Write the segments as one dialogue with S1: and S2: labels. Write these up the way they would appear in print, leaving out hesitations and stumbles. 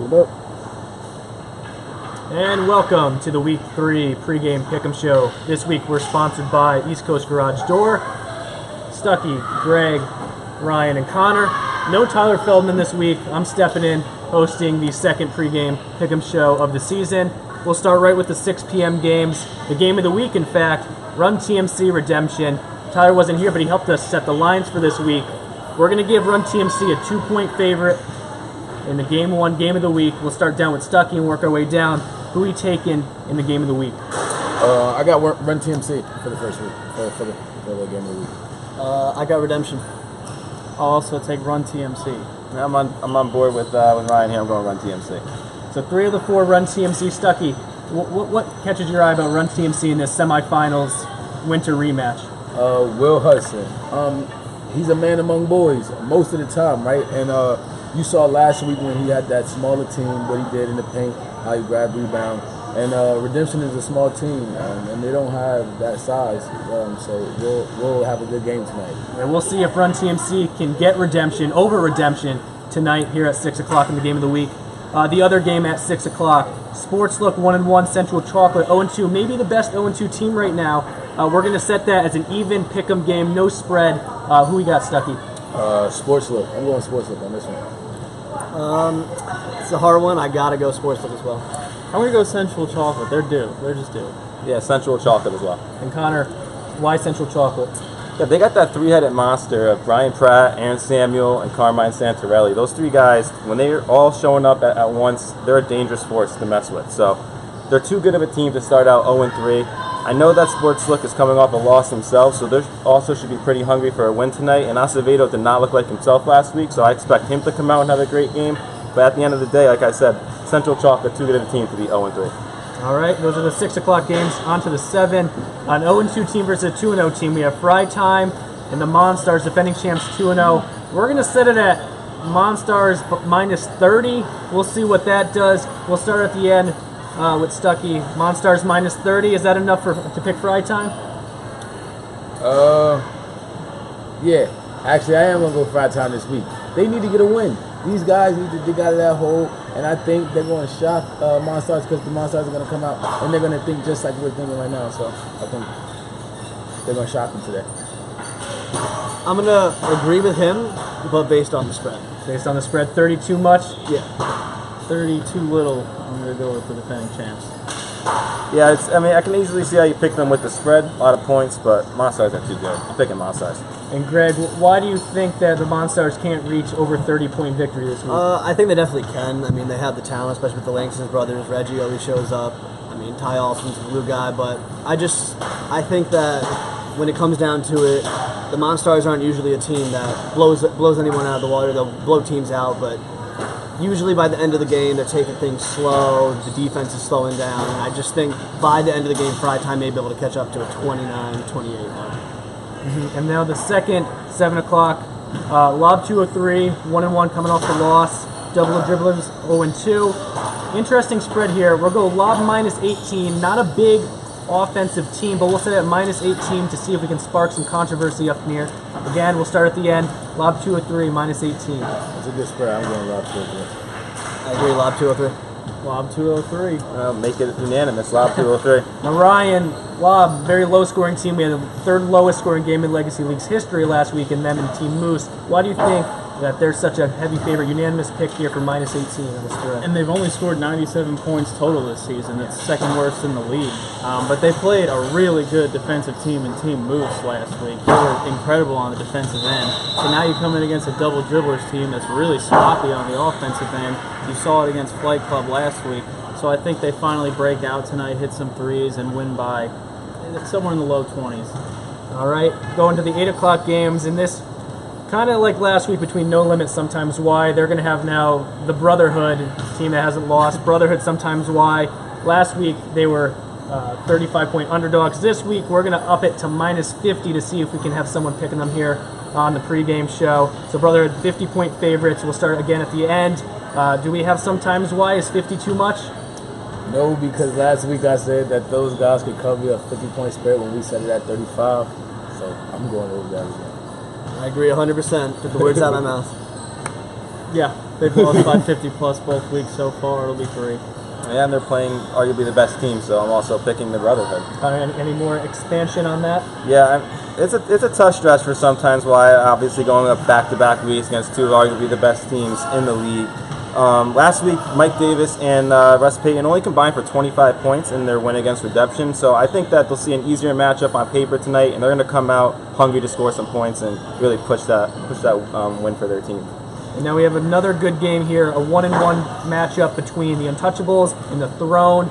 S1: And welcome to the Week 3 pregame pick'em show. This week we're sponsored by East Coast Garage Door, Stuckey, Greg, Ryan, and Connor. No Tyler Feldman this week. I'm stepping in, hosting the second pregame pick'em show of the season. We'll start right with the 6 p.m. games. The game of the week, in fact, Run TMC Redemption. Tyler wasn't here, but he helped us set the lines for this week. We're going to give Run TMC a 2-point favorite in the game 1 game of the week. We'll start down with Stuckey and work our way down. Who are we taking in the game of the week?
S2: I got Run TMC for the first week, for the game of the week.
S3: I got Redemption. I'll also take Run TMC.
S4: I'm on board with Ryan here. I'm going Run TMC.
S1: So 3 of the 4 Run TMC. Stuckey, what catches your eye about Run TMC in this semifinals winter rematch?
S2: Will Hudson. He's a man among boys most of the time, right? And you saw last week when he had that smaller team, what he did in the paint, how he grabbed rebound. And Redemption is a small team, and they don't have that size. So we'll have a good game tonight.
S1: And we'll see if Run TMC can get Redemption over Redemption tonight here at 6 o'clock in the game of the week. The other game at 6 o'clock, Sports Look 1-1, Central Chocolate 0-2, maybe the best 0-2 team right now. We're going to set that as an even pick'em game, no spread. Who we got, Stuckey?
S2: Sports Look. I'm going Sports Look on this one.
S3: It's a hard one. I gotta go Sports Look as well.
S5: I'm gonna go Central Chocolate. They're due. They're just due.
S4: Yeah, Central Chocolate as well.
S1: And Connor, why Central Chocolate?
S4: Yeah, they got that three-headed monster of Brian Pratt, Aaron Samuel, and Carmine Santarelli. Those 3 guys, when they're all showing up at once, they're a dangerous force to mess with. So they're too good of a team to start out 0-3. I know that Sports Look is coming off a loss themselves, so they also should be pretty hungry for a win tonight. And Acevedo did not look like himself last week, so I expect him to come out and have a great game. But at the end of the day, like I said, Central Chocolate, too good of a team to be 0-3.
S1: All right, those are the 6 o'clock games. On to the 7. An 0-2 team versus a 2-0 team. We have Fry Time and the Monstars, defending champs 2-0. We're going to set it at Monstars minus 30. We'll see what that does. We'll start at the end with Stuckey. Monstars minus 30. Is that enough to pick Fry Time?
S2: Yeah. Actually, I am going to go Fry Time this week. They need to get a win. These guys need to dig out of that hole, and I think they're going to shock Monstars because the Monstars are going to come out, and they're going to think just like we're thinking right now. So I think they're going to shock them today.
S3: I'm gonna agree with him, but based on the spread.
S1: Based on the spread, 30 too much?
S3: Yeah.
S5: 30 too little. I'm gonna go with the defending champs.
S4: Yeah, I can easily see how you pick them with the spread, a lot of points, but Monstars are too good. I'm picking Monstars.
S1: And Greg, why do you think that the Monstars can't reach over 30-point victory this week?
S3: I think they definitely can. I mean, they have the talent, especially with the Langston brothers. Reggie always shows up. I mean, Ty Alston's the glue guy, but I think that when it comes down to it, the Monstars aren't usually a team that blows anyone out of the water. They'll blow teams out, but usually by the end of the game, they're taking things slow. The defense is slowing down. And I just think by the end of the game, Fry Time may be able to catch up to a 29-28 mark.
S1: And now the second, 7 o'clock, Lob 203, 1-1 coming off the loss. Double dribblers, 0-2. Interesting spread here. We'll go Lob minus 18. Not a big offensive team, but we'll set it at minus 18 to see if we can spark some controversy up near. Again, we'll start at the end. Lob 203, minus 18.
S2: That's a good spread. I'm going Lob 203.
S3: I agree, Lob 203.
S5: Lob 203.
S4: Make it unanimous. Lob 203.
S1: Now Ryan, Lob, very low-scoring team. We had the 3rd lowest-scoring game in Legacy League's history last week, and them and Team Moose. Why do you think that they're such a heavy favorite? Unanimous pick here for minus 18 on the spread.
S5: And they've only scored 97 points total this season. It's second worst in the league. But they played a really good defensive team in Team Moose last week. They were incredible on the defensive end. So now you come in against a double dribblers team that's really sloppy on the offensive end. You saw it against Flight Club last week. So I think they finally break out tonight, hit some threes, and win by somewhere in the low 20s.
S1: All right, going to the 8 o'clock games. In this, kind of like last week between No Limit Sometimes Why, they're going to have now the Brotherhood team that hasn't lost. Brotherhood Sometimes Why. Last week they were 35-point underdogs. This week we're going to up it to minus 50 to see if we can have someone picking them here on the pregame show. So Brotherhood 50-point favorites. We'll start again at the end. Do we have Sometimes Why? Is 50 too much?
S2: No, because last week I said that those guys could cover a 50-point spread when we set it at 35. So I'm going over that again.
S3: I agree 100%. Took the words out of my mouth.
S5: Yeah, they've lost by 50 plus both weeks so far. It'll be 3.
S4: And they're playing arguably the best team, so I'm also picking the Brotherhood.
S1: Any more expansion on that?
S4: Yeah, it's a tough stretch for sometimes. Why obviously going up back-to-back weeks against two of arguably the best teams in the league. Last week, Mike Davis and Russ Payton only combined for 25 points in their win against Redemption. So I think that they'll see an easier matchup on paper tonight, and they're going to come out hungry to score some points and really push that win for their team.
S1: And now we have another good game here, a 1-1 matchup between the Untouchables and the Throne.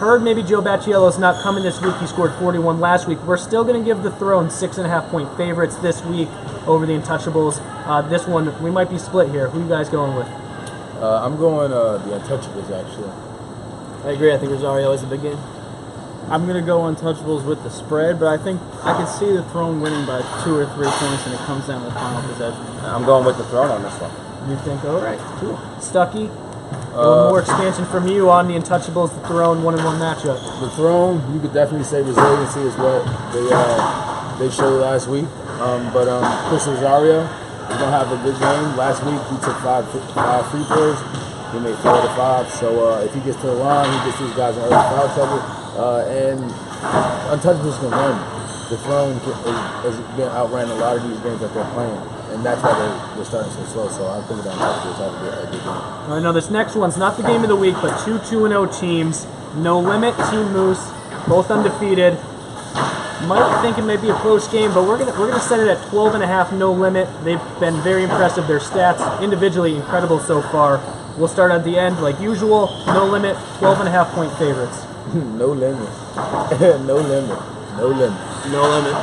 S1: Heard maybe Joe Bacciello's not coming this week. He scored 41 last week. We're still going to give the Throne 6.5-point favorites this week over the Untouchables. This one, we might be split here. Who are you guys going with?
S2: I'm going the Untouchables, actually.
S3: I agree. I think Rosario is a big game.
S5: I'm going to go Untouchables with the spread, but I think I could see the Throne winning by 2 or 3 points, and it comes down to the final possession.
S4: I'm going with the Throne on this one.
S1: You think, all right, cool. Stucky, a little more expansion from you on the Untouchables, the Throne 1-1 matchup.
S2: The Throne, you could definitely say resiliency is what they showed last week. But Chris Rosario is going to have a good game. Last week he took five free throws. He made 4 out of 5. So if he gets to the line, he gets these guys in early foul trouble. And Untouchables can run. The Throne has been outran a lot of these games that they're playing. And that's why they're starting so slow. So I think the Untouchables have a good game.
S1: I know this next one's not the game of the week, but two 2-0 teams. No Limit, Team Moose, both undefeated. Might think it may be a close game, but we're gonna set it at 12.5. No Limit. They've been very impressive. Their stats individually incredible so far. We'll start at the end like usual. No Limit, 12.5-point favorites.
S2: No limit. No limit. No limit.
S3: No limit.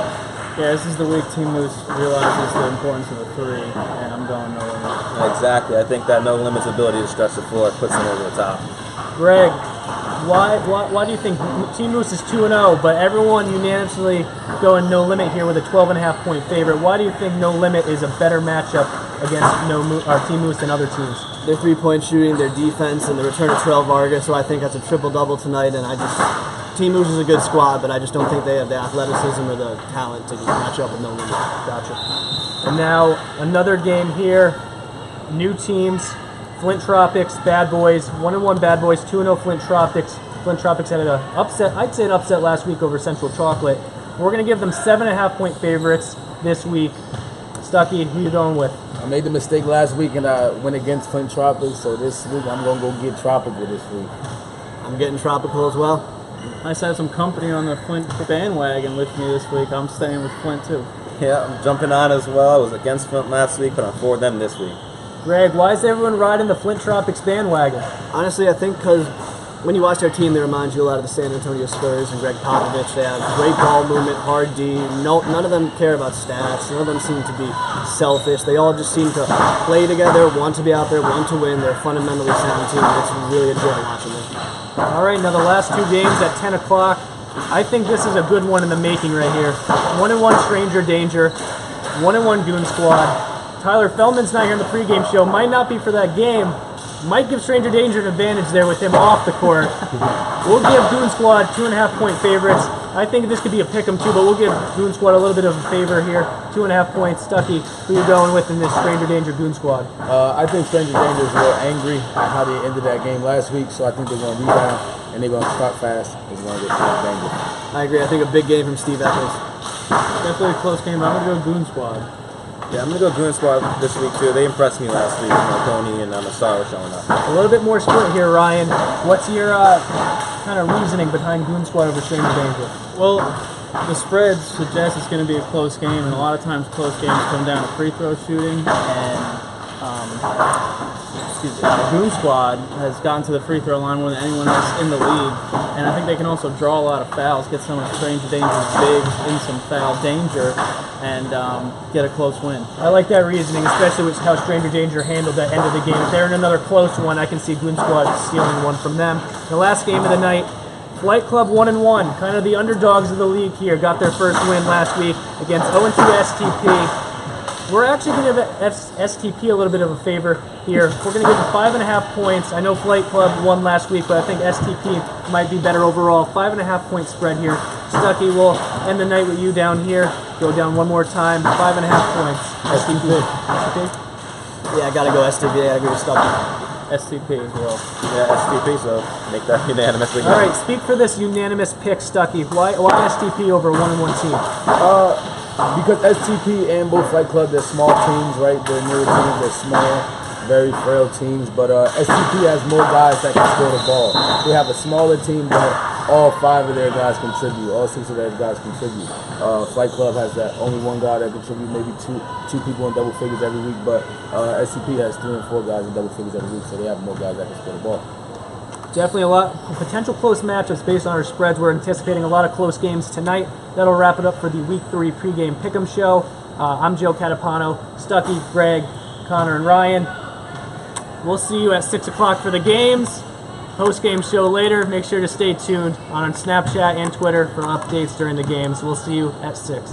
S5: Yeah, this is the week Team Moose realizes the importance of the 3, and I'm going no limit.
S4: Exactly. I think that No Limit's ability to stretch the floor puts them over the top.
S1: Greg, why do you think Team Moose is 2-0, but everyone unanimously going No Limit here with a 12.5-point favorite? Why do you think No Limit is a better matchup against Team Moose than other teams?
S3: Their 3-point shooting, their defense, and the return of Terrell Vargas, so I think that's a triple-double tonight, and Team Moose is a good squad, but I just don't think they have the athleticism or the talent to match up with No Limit.
S1: Gotcha. And now another game here. New teams. Flint Tropics, Bad Boys, 1-1 Bad Boys, 2-0 Flint Tropics. Flint Tropics had an upset, I'd say an upset last week over Central Chocolate. We're going to give them 7.5-point favorites this week. Stucky, who you going with?
S2: I made the mistake last week and I went against Flint Tropics, so this week I'm going to go get Tropical this week.
S3: I'm getting Tropical as well.
S5: Nice to have some company on the Flint bandwagon with me this week. I'm staying with Flint too.
S4: Yeah, I'm jumping on as well. I was against Flint last week, but I'm for them this week.
S1: Greg, why is everyone riding the Flint Tropics bandwagon?
S3: Honestly, I think because when you watch their team, they remind you a lot of the San Antonio Spurs and Greg Popovich. They have great ball movement, hard D. None of them care about stats. None of them seem to be selfish. They all just seem to play together, want to be out there, want to win. They're a fundamentally sound team. It's really a joy watching them.
S1: All right, now the last two games at 10 o'clock. I think this is a good one in the making right here. 1-1 Stranger Danger, 1-1 Goon Squad. Tyler Feldman's not here in the pregame show. Might not be for that game. Might give Stranger Danger an advantage there with him off the court. We'll give Goon Squad 2.5-point favorites. I think this could be a pick'em too, but we'll give Goon Squad a little bit of a favor here. 2.5 points. Stucky, who you going with in this Stranger Danger Goon Squad?
S2: I think Stranger Danger is a little angry at how they ended that game last week, so I think they're going to rebound and they're going to start fast. They're going to get Stranger Danger.
S3: I agree. I think a big game from Steve Eccles.
S5: Definitely a close game, but I'm going to go Goon Squad.
S4: Yeah, I'm going to go Goon Squad this week, too. They impressed me last week. Marconi and Massaro showing up.
S1: A little bit more split here, Ryan. What's your kind of reasoning behind Goon Squad over Stranger Danger?
S5: Well, the spread suggests it's going to be a close game, and a lot of times close games come down to free throw shooting, and Goon Squad has gotten to the free throw line more than anyone else in the league, and I think they can also draw a lot of fouls, get some of Stranger Danger's bigs in some foul danger, and get a close win.
S1: I like that reasoning, especially with how Stranger Danger handled that end of the game. If they're in another close one, I can see Goon Squad stealing one from them. The last game of the night, Flight Club 1-1, kind of the underdogs of the league here, got their first win last week against 0-2 STP. We're actually going to give STP a little bit of a favor here. We're going to give them 5.5 points. I know Flight Club won last week, but I think STP might be better overall. 5.5-point spread here. Stucky will end the night with you down here. Go down one more time. 5.5 points. STP.
S3: Yeah, I gotta go STP. I gotta go Stucky.
S5: STP as well.
S4: Yeah, STP, so make that unanimous again.
S1: All right, speak for this unanimous pick, Stucky. Why STP over a 1-1 team?
S2: Because STP and both Fight Club, they're small teams, right? They're newer teams, they're small, very frail teams. But STP has more guys that can score the ball. They have a smaller team, but all 5 of their guys contribute. All 6 of their guys contribute. Fight Club has that only one guy that contributes, maybe two people in double figures every week. But STP has 3 and 4 guys in double figures every week, so they have more guys that can score the ball.
S1: Definitely a lot of potential close matchups based on our spreads. We're anticipating a lot of close games tonight. That'll wrap it up for the Week 3 pregame pick'em show. I'm Joe Catapano, Stucky, Greg, Connor, and Ryan. We'll see you at 6 o'clock for the games. Post-game show later. Make sure to stay tuned on Snapchat and Twitter for updates during the games. We'll see you at 6.